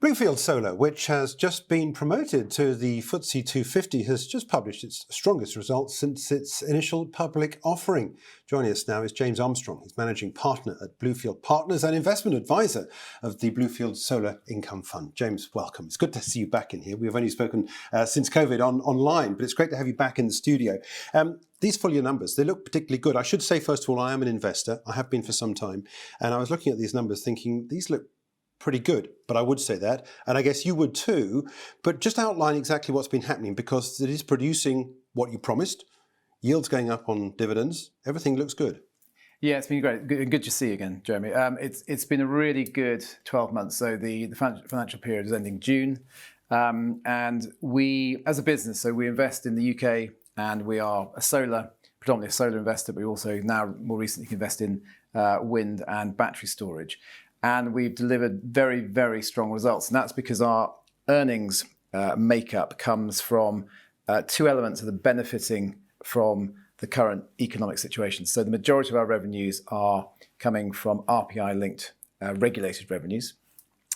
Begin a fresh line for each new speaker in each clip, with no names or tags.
Bluefield Solar, which has just been promoted to the FTSE 250, has just published its strongest results since its initial public offering. Joining us now is James Armstrong. He's managing partner at Bluefield Partners and investment advisor of the Bluefield Solar Income Fund. James, welcome. It's good to see you back in here. We've only spoken since COVID online, but it's great to have you back in the studio. These full year numbers, they look particularly good. I should say, first of all, I am an investor. I have been for some time. And I was looking at these numbers thinking, these look pretty good, but I would say that, and I guess you would too, but just outline exactly what's been happening, because it is producing what you promised, yields going up on dividends, everything looks good.
Yeah, it's been great. Good to see you again, Jeremy. It's been a really good 12 months. So the financial period is ending June, and we, as a business, so we invest in the UK, and we are predominantly a solar investor, but we also now more recently invest in wind and battery storage. And we've delivered very, very strong results. And that's because our earnings makeup comes from two elements that are benefiting from the current economic situation. So the majority of our revenues are coming from RPI-linked regulated revenues.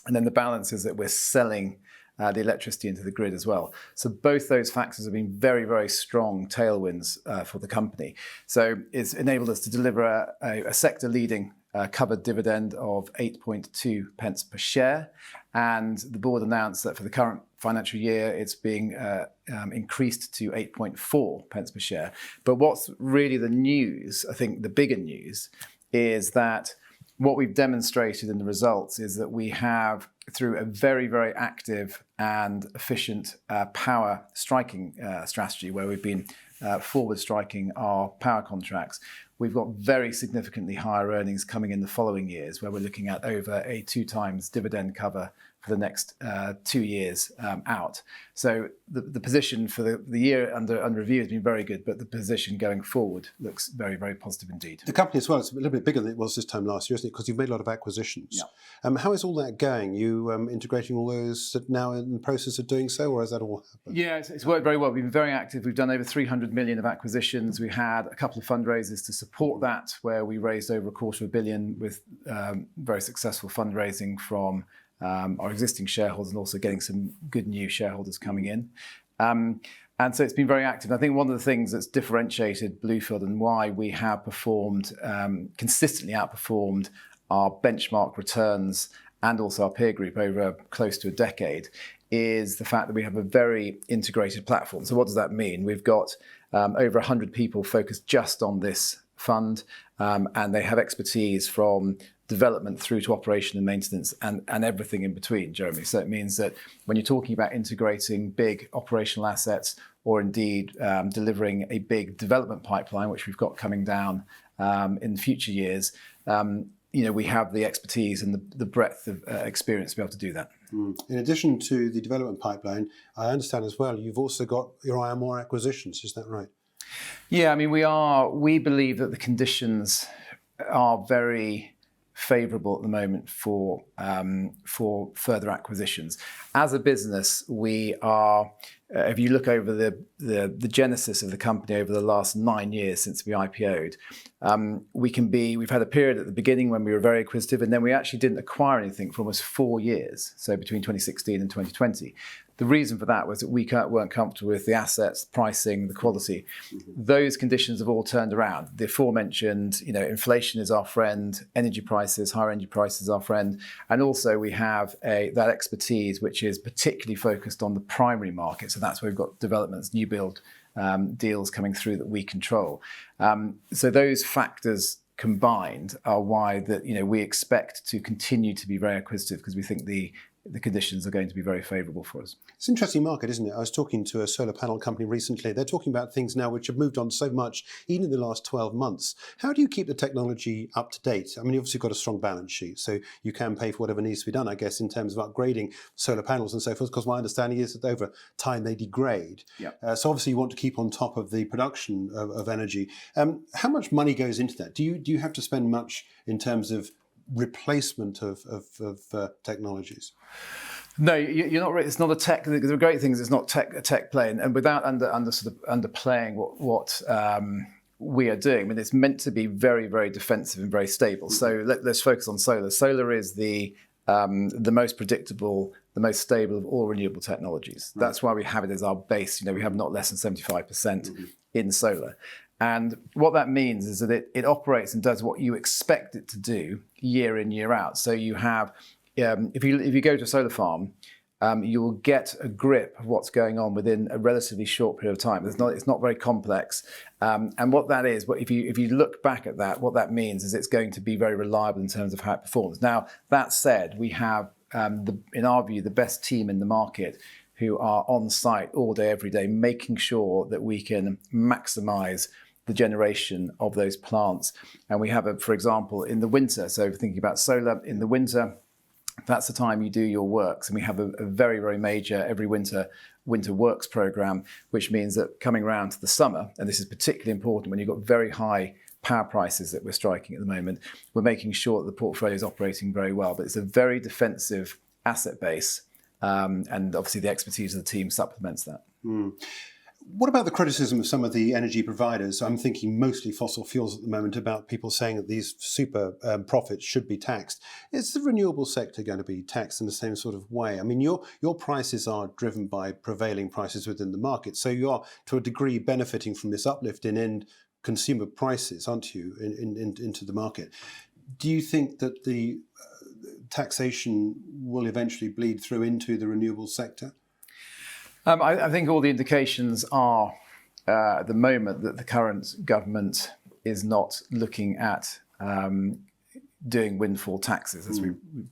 And then the balance is that we're selling the electricity into the grid as well. So both those factors have been very, very strong tailwinds for the company. So it's enabled us to deliver a sector-leading covered dividend of 8.2 pence per share. And the board announced that for the current financial year, it's being increased to 8.4 pence per share. But what's really the news, I think the bigger news, is that what we've demonstrated in the results is that we have, through a very, very active and efficient power striking strategy, where we've been forward striking our power contracts, we've got very significantly higher earnings coming in the following years, where we're looking at over a 2 times dividend cover for the next 2 years out. So the position for the year under review has been very good, but the position going forward looks very, very positive indeed.
The company as well is a little bit bigger than it was this time last year, isn't it? Because you've made a lot of acquisitions. Yeah. How is all that going? You integrating all those now in the process of doing so, or has that all happened?
Yeah, it's worked very well. We've been very active. We've done over 300 million of acquisitions. We had a couple of fundraisers to support that, where we raised over $250 million with very successful fundraising from our existing shareholders, and also getting some good new shareholders coming in. And so it's been very active. I think one of the things that's differentiated Bluefield and why we have performed, consistently outperformed our benchmark returns and also our peer group over close to a decade, is the fact that we have a very integrated platform. So what does that mean? We've got over 100 people focused just on this fund, and they have expertise from development through to operation and maintenance and everything in between, Jeremy. So it means that when you're talking about integrating big operational assets, or indeed delivering a big development pipeline, which we've got coming down in future years, we have the expertise and the breadth of experience to be able to do that.
In addition to the development pipeline, I understand as well, you've also got your Imr Acquisitions, is that right?
Yeah, I mean, we believe that the conditions are very favourable at the moment for further acquisitions. As a business, we are, if you look over the genesis of the company over the last 9 years since we IPO'd, we've had a period at the beginning when we were very acquisitive, and then we actually didn't acquire anything for almost 4 years, so between 2016 and 2020. The reason for that was that we weren't comfortable with the assets, pricing, the quality. Those conditions have all turned around. The aforementioned, inflation is our friend, higher energy prices are our friend, and also we have that expertise which is particularly focused on the primary market. So that's where we've got developments, new build deals coming through that we control. So those factors combined are why we expect to continue to be very acquisitive, because we think the conditions are going to be very favourable for us.
It's an interesting market, isn't it? I was talking to a solar panel company recently. They're talking about things now which have moved on so much, even in the last 12 months. How do you keep the technology up to date? I mean, you've obviously got a strong balance sheet, so you can pay for whatever needs to be done, I guess, in terms of upgrading solar panels and so forth, because my understanding is that over time they degrade. Yeah. So obviously you want to keep on top of the production of energy. How much money goes into that? Do you have to spend much in terms of replacement of technologies?
No, you're not. It's not a tech. The great thing is it's not a tech play, and without underplaying what we are doing. I mean, it's meant to be very, very defensive and very stable. So let's focus on solar. Solar is the most predictable the most stable of all renewable technologies. Right. That's why we have it as our base. We have not less than 75% in solar. And what that means is that it operates and does what you expect it to do year in, year out. So you have, if you go to a solar farm, you will get a grip of what's going on within a relatively short period of time. It's not very complex. And what that is, if you look back at that, what that means is it's going to be very reliable in terms of how it performs. Now, that said, we have, in our view, the best team in the market who are on site all day, every day, making sure that we can maximize the generation of those plants. And we have, for example, in the winter, so thinking about solar, in the winter, that's the time you do your works. And we have a very, very major every winter works program, which means that coming around to the summer, and this is particularly important when you've got very high power prices that we're striking at the moment, we're making sure that the portfolio is operating very well. But it's a very defensive asset base. And obviously the expertise of the team supplements that.
What about the criticism of some of the energy providers? I'm thinking mostly fossil fuels at the moment, about people saying that these super profits should be taxed. Is the renewable sector going to be taxed in the same sort of way? I mean, your prices are driven by prevailing prices within the market, so you are to a degree benefiting from this uplift in end consumer prices, aren't you, into the market? Do you think that the taxation will eventually bleed through into the renewable sector?
I think all the indications are at the moment that the current government is not looking at doing windfall taxes, as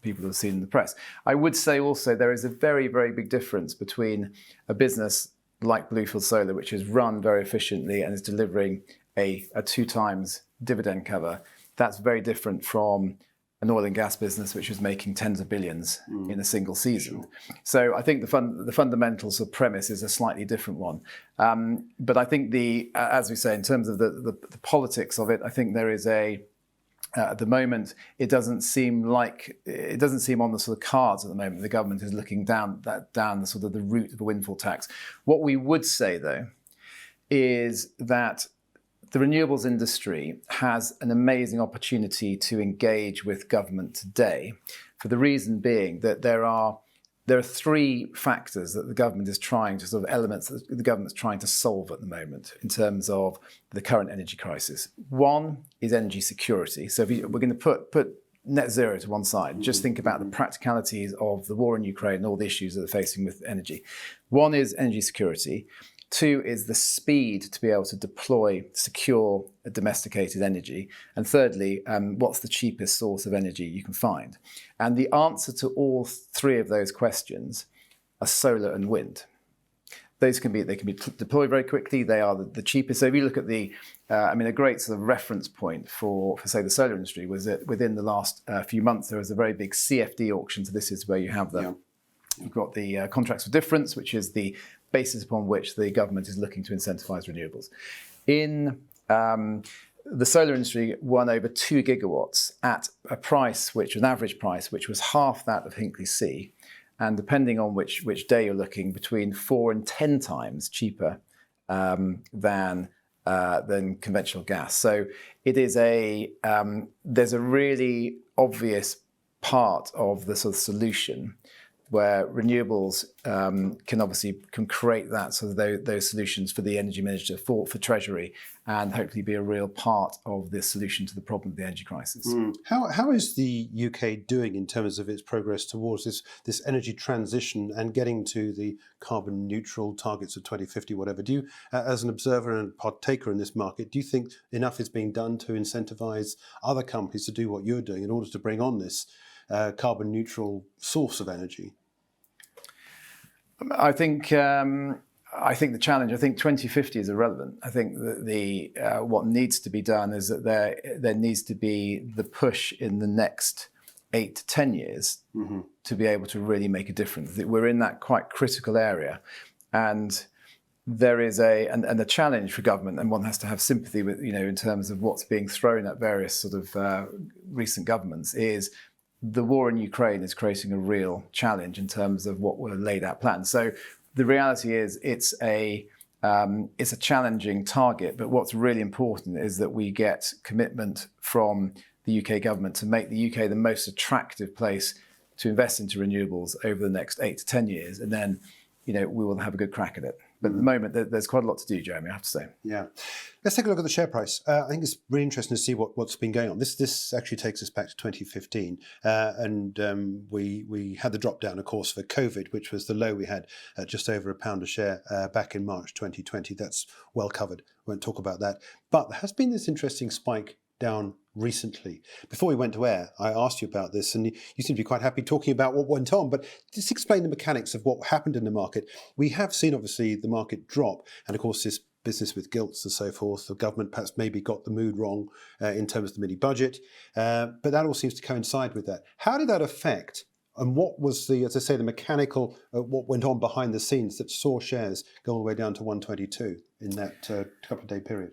people have seen in the press. I would say also there is a very, very big difference between a business like Bluefield Solar, which is run very efficiently and is delivering a 2 times dividend cover. That's very different from an oil and gas business which is making tens of billions in a single season. So I think the fundamentals of premise is a slightly different one. But I think as we say, in terms of the politics of it, I think there is at the moment, it doesn't seem on the sort of cards at the moment. The government is looking down the sort of the route of a windfall tax. What we would say though is that the renewables industry has an amazing opportunity to engage with government today, for the reason being that there are 3 factors that the government is trying to elements that the government's trying to solve at the moment in terms of the current energy crisis. One is energy security. So we're going to put net zero to one side, just think about the practicalities of the war in Ukraine and all the issues that they're facing with energy. One is energy security. 2 is the speed to be able to deploy secure, domesticated energy. And thirdly, what's the cheapest source of energy you can find? And the answer to all 3 of those questions are solar and wind. They can be deployed very quickly. They are the cheapest. So if you look at a great sort of reference point for say the solar industry was that within the last few months there was a very big CFD auction. So this is where you have you've got the contracts for difference, which is the basis upon which the government is looking to incentivize renewables. In the solar industry won over 2 gigawatts at a price, an average price, which was half that of Hinkley C, and depending on which day you're looking, between 4 and 10 times cheaper than conventional gas. So it is there's a really obvious part of the sort of solution where renewables can create that sort of those solutions for the energy minister, for Treasury, and hopefully be a real part of the solution to the problem of the energy crisis.
How is the UK doing in terms of its progress towards this energy transition and getting to the carbon neutral targets of 2050, whatever? Do you, as an observer and partaker in this market, do you think enough is being done to incentivize other companies to do what you're doing in order to bring on this carbon neutral source of energy?
I think the challenge. I think 2050 is irrelevant. I think that what needs to be done is that there needs to be the push in the next 8 to 10 years to be able to really make a difference. We're in that quite critical area, and there is the challenge for government, and one has to have sympathy with in terms of what's being thrown at various sort of recent governments is. The war in Ukraine is creating a real challenge in terms of what were laid out plans. So the reality is it's a challenging target, but what's really important is that we get commitment from the UK government to make the UK the most attractive place to invest into renewables over the next 8 to 10 years, and then we will have a good crack at it. But at the moment, there's quite a lot to do, Jeremy, I have to say.
Yeah. Let's take a look at the share price. I think it's really interesting to see what's been going on. This actually takes us back to 2015. And we had the drop down, of course, for COVID, which was the low we had at just over £1 a share back in March 2020. That's well covered. Won't talk about that. But there has been this interesting spike down recently. Before we went to air, I asked you about this, and you seem to be quite happy talking about what went on, but just explain the mechanics of what happened in the market. We have seen, obviously, the market drop, and of course, this business with gilts and so forth, the government perhaps maybe got the mood wrong in terms of the mini budget, but that all seems to coincide with that. How did that affect, and what was the, as I say, the mechanical, what went on behind the scenes that saw shares go all the way down to 122 in that couple of day period?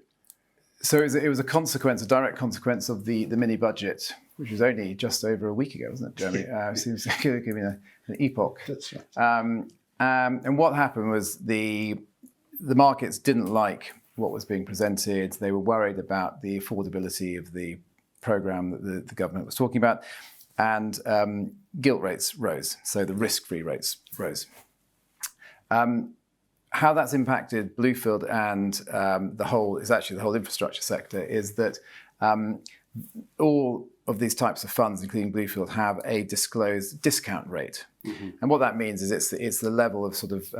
So it was a direct consequence of the mini budget, which was only just over a week ago, wasn't it, Jeremy? It seems to give me an epoch.
That's right.
And what happened was the markets didn't like what was being presented. They were worried about the affordability of the program that the government was talking about, and gilt rates rose, so the risk-free rates rose. How that's impacted Bluefield and the whole infrastructure sector is that all of these types of funds, including Bluefield, have a disclosed discount rate. Mm-hmm. And what that means is it's the level of sort of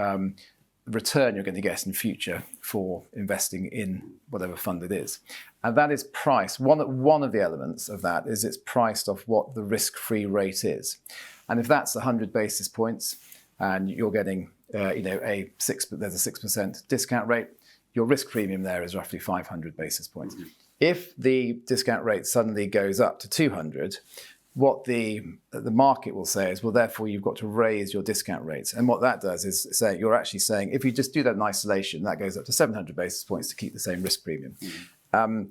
return you're going to get in future for investing in whatever fund it is. And that is priced. One of the elements of that is it's priced off what the risk-free rate is. And if that's 100 basis points and you're getting there's a 6% discount rate, your risk premium there is roughly 500 basis points. Mm-hmm. If the discount rate suddenly goes up to 200, what the market will say is, well, therefore you've got to raise your discount rates. And what that does is say, you're actually saying, if you just do that in isolation, that goes up to 700 basis points to keep the same risk premium. Mm-hmm.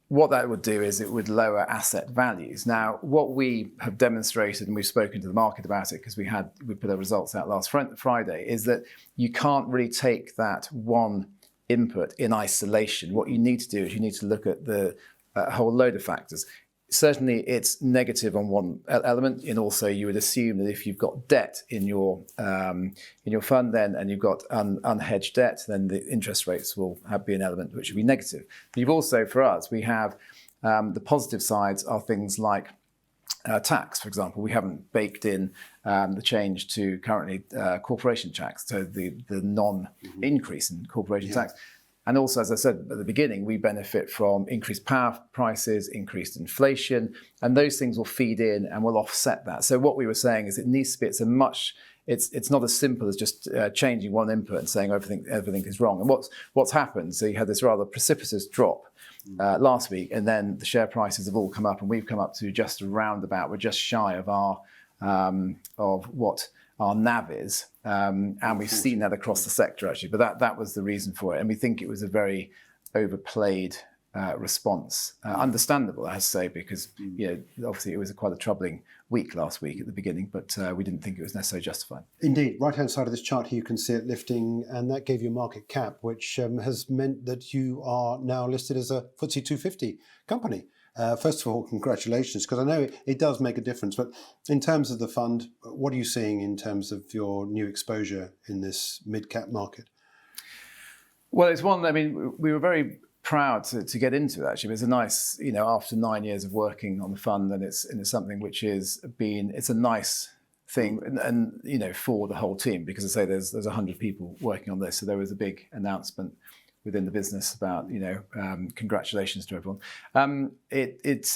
What that would do is it would lower asset values. Now, what we have demonstrated, and we've spoken to the market about it because we put our results out last Friday, is that you can't really take that one input in isolation. What you need to do is you need to look at the whole load of factors. Certainly, it's negative on one element, and also you would assume that if you've got debt in your fund, then and you've got unhedged debt, then the interest rates will be an element which will be negative. But you've also, for us, we have the positive sides are things like tax, for example. We haven't baked in the change to currently corporation tax, so the non-increase in corporation tax. And also, as I said at the beginning, we benefit from increased power prices, increased inflation, and those things will feed in and will offset that. So what we were saying is it needs to be, it's not as simple as just changing one input and saying everything is wrong. And what's happened, so you had this rather precipitous drop last week, and then the share prices have all come up, and we've come up to just around about, we're just shy of what our NAV is, and we've seen that across the sector actually, but that was the reason for it, and we think it was a very overplayed response. Understandable, I have to say, because obviously it was quite a troubling week last week at the beginning, but we didn't think it was necessarily justified. Indeed.
Right-hand side of this chart here, you can see it lifting, and that gave you a market cap, which has meant that you are now listed as a FTSE 250 company. First of all, congratulations, because I know it does make a difference. But in terms of the fund, what are you seeing in terms of your new exposure in this mid-cap market?
Well, it's one, we were very proud to get into it, actually. It's a nice, after 9 years of working on the fund, and it's something which it's a nice thing, and for the whole team, because I say there's 100 people working on this. So there was a big announcement within the business about, congratulations to everyone. It's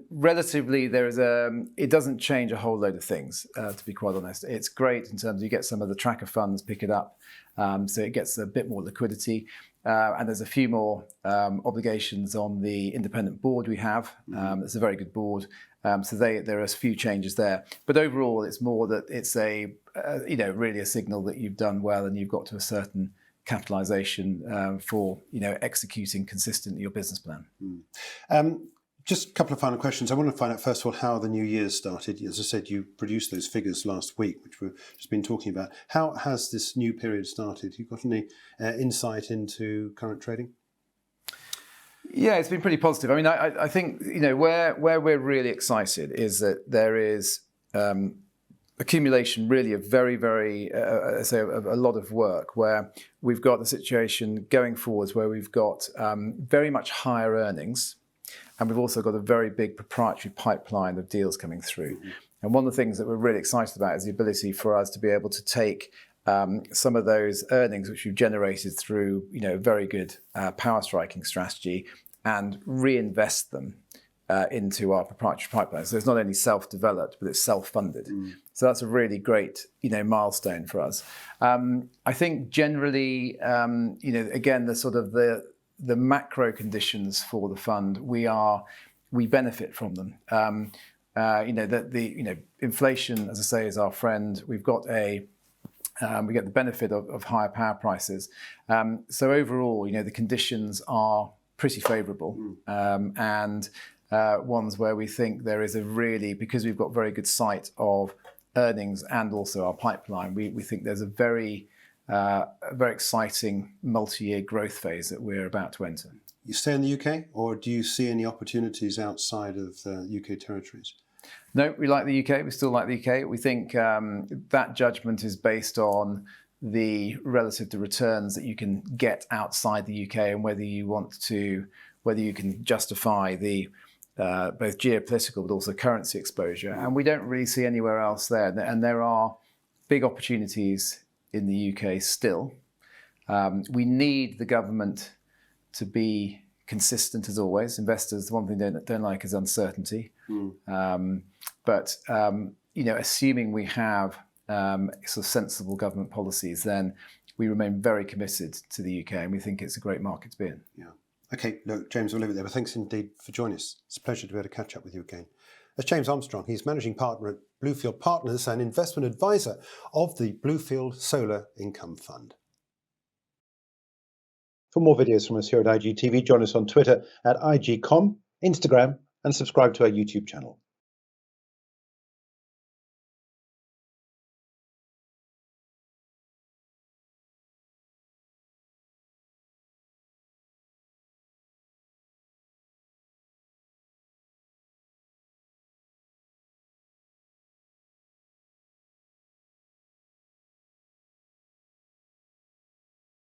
relatively, it doesn't change a whole load of things, to be quite honest. It's great in terms of you get some of the tracker funds pick it up, so it gets a bit more liquidity. And there's a few more obligations on the independent board we have. It's a very good board. So there are a few changes there. But overall, it's more that it's really a signal that you've done well and you've got to a certain capitalization for executing consistently your business plan.
Just a couple of final questions. I want to find out first of all how the new year started. As I said, you produced those figures last week, which we've just been talking about. How has this new period started? You got any insight into current trading?
Yeah, it's been pretty positive. I think where we're really excited is that there is accumulation really of very, very, say a lot of work where we've got the situation going forwards where we've got very much higher earnings, and we've also got a very big proprietary pipeline of deals coming through. Mm-hmm. And one of the things that we're really excited about is the ability for us to be able to take some of those earnings which we've generated through, very good power striking strategy and reinvest them into our proprietary pipeline. So it's not only self-developed, but it's self-funded. Mm. So that's a really great, milestone for us. I think generally, again, the sort of the macro conditions for the fund, we benefit from them. Inflation, as I say, is our friend. We've got we get the benefit of higher power prices. So overall, the conditions are pretty favourable, and ones where we think there is because we've got very good sight of earnings and also our pipeline, we think there's a very exciting multi-year growth phase that we're about to enter.
You stay in the UK, or do you see any opportunities outside of UK territories?
No, we like the UK. We still like the UK. We think that judgment is based on the relative to returns that you can get outside the UK, and whether you can justify the both geopolitical but also currency exposure. And we don't really see anywhere else there. And there are big opportunities in the UK still. We need the government to be consistent as always. Investors, the one thing they don't like is uncertainty. But assuming we have sort of sensible government policies, then we remain very committed to the UK, and we think it's a great market to be in.
Yeah. Okay, look, James, we'll leave it there. But thanks indeed for joining us. It's a pleasure to be able to catch up with you again. That's James Armstrong. He's managing partner at Bluefield Partners and investment advisor of the Bluefield Solar Income Fund. For more videos from us here at IGTV, join us on Twitter at IGCom, Instagram, and subscribe to our YouTube channel.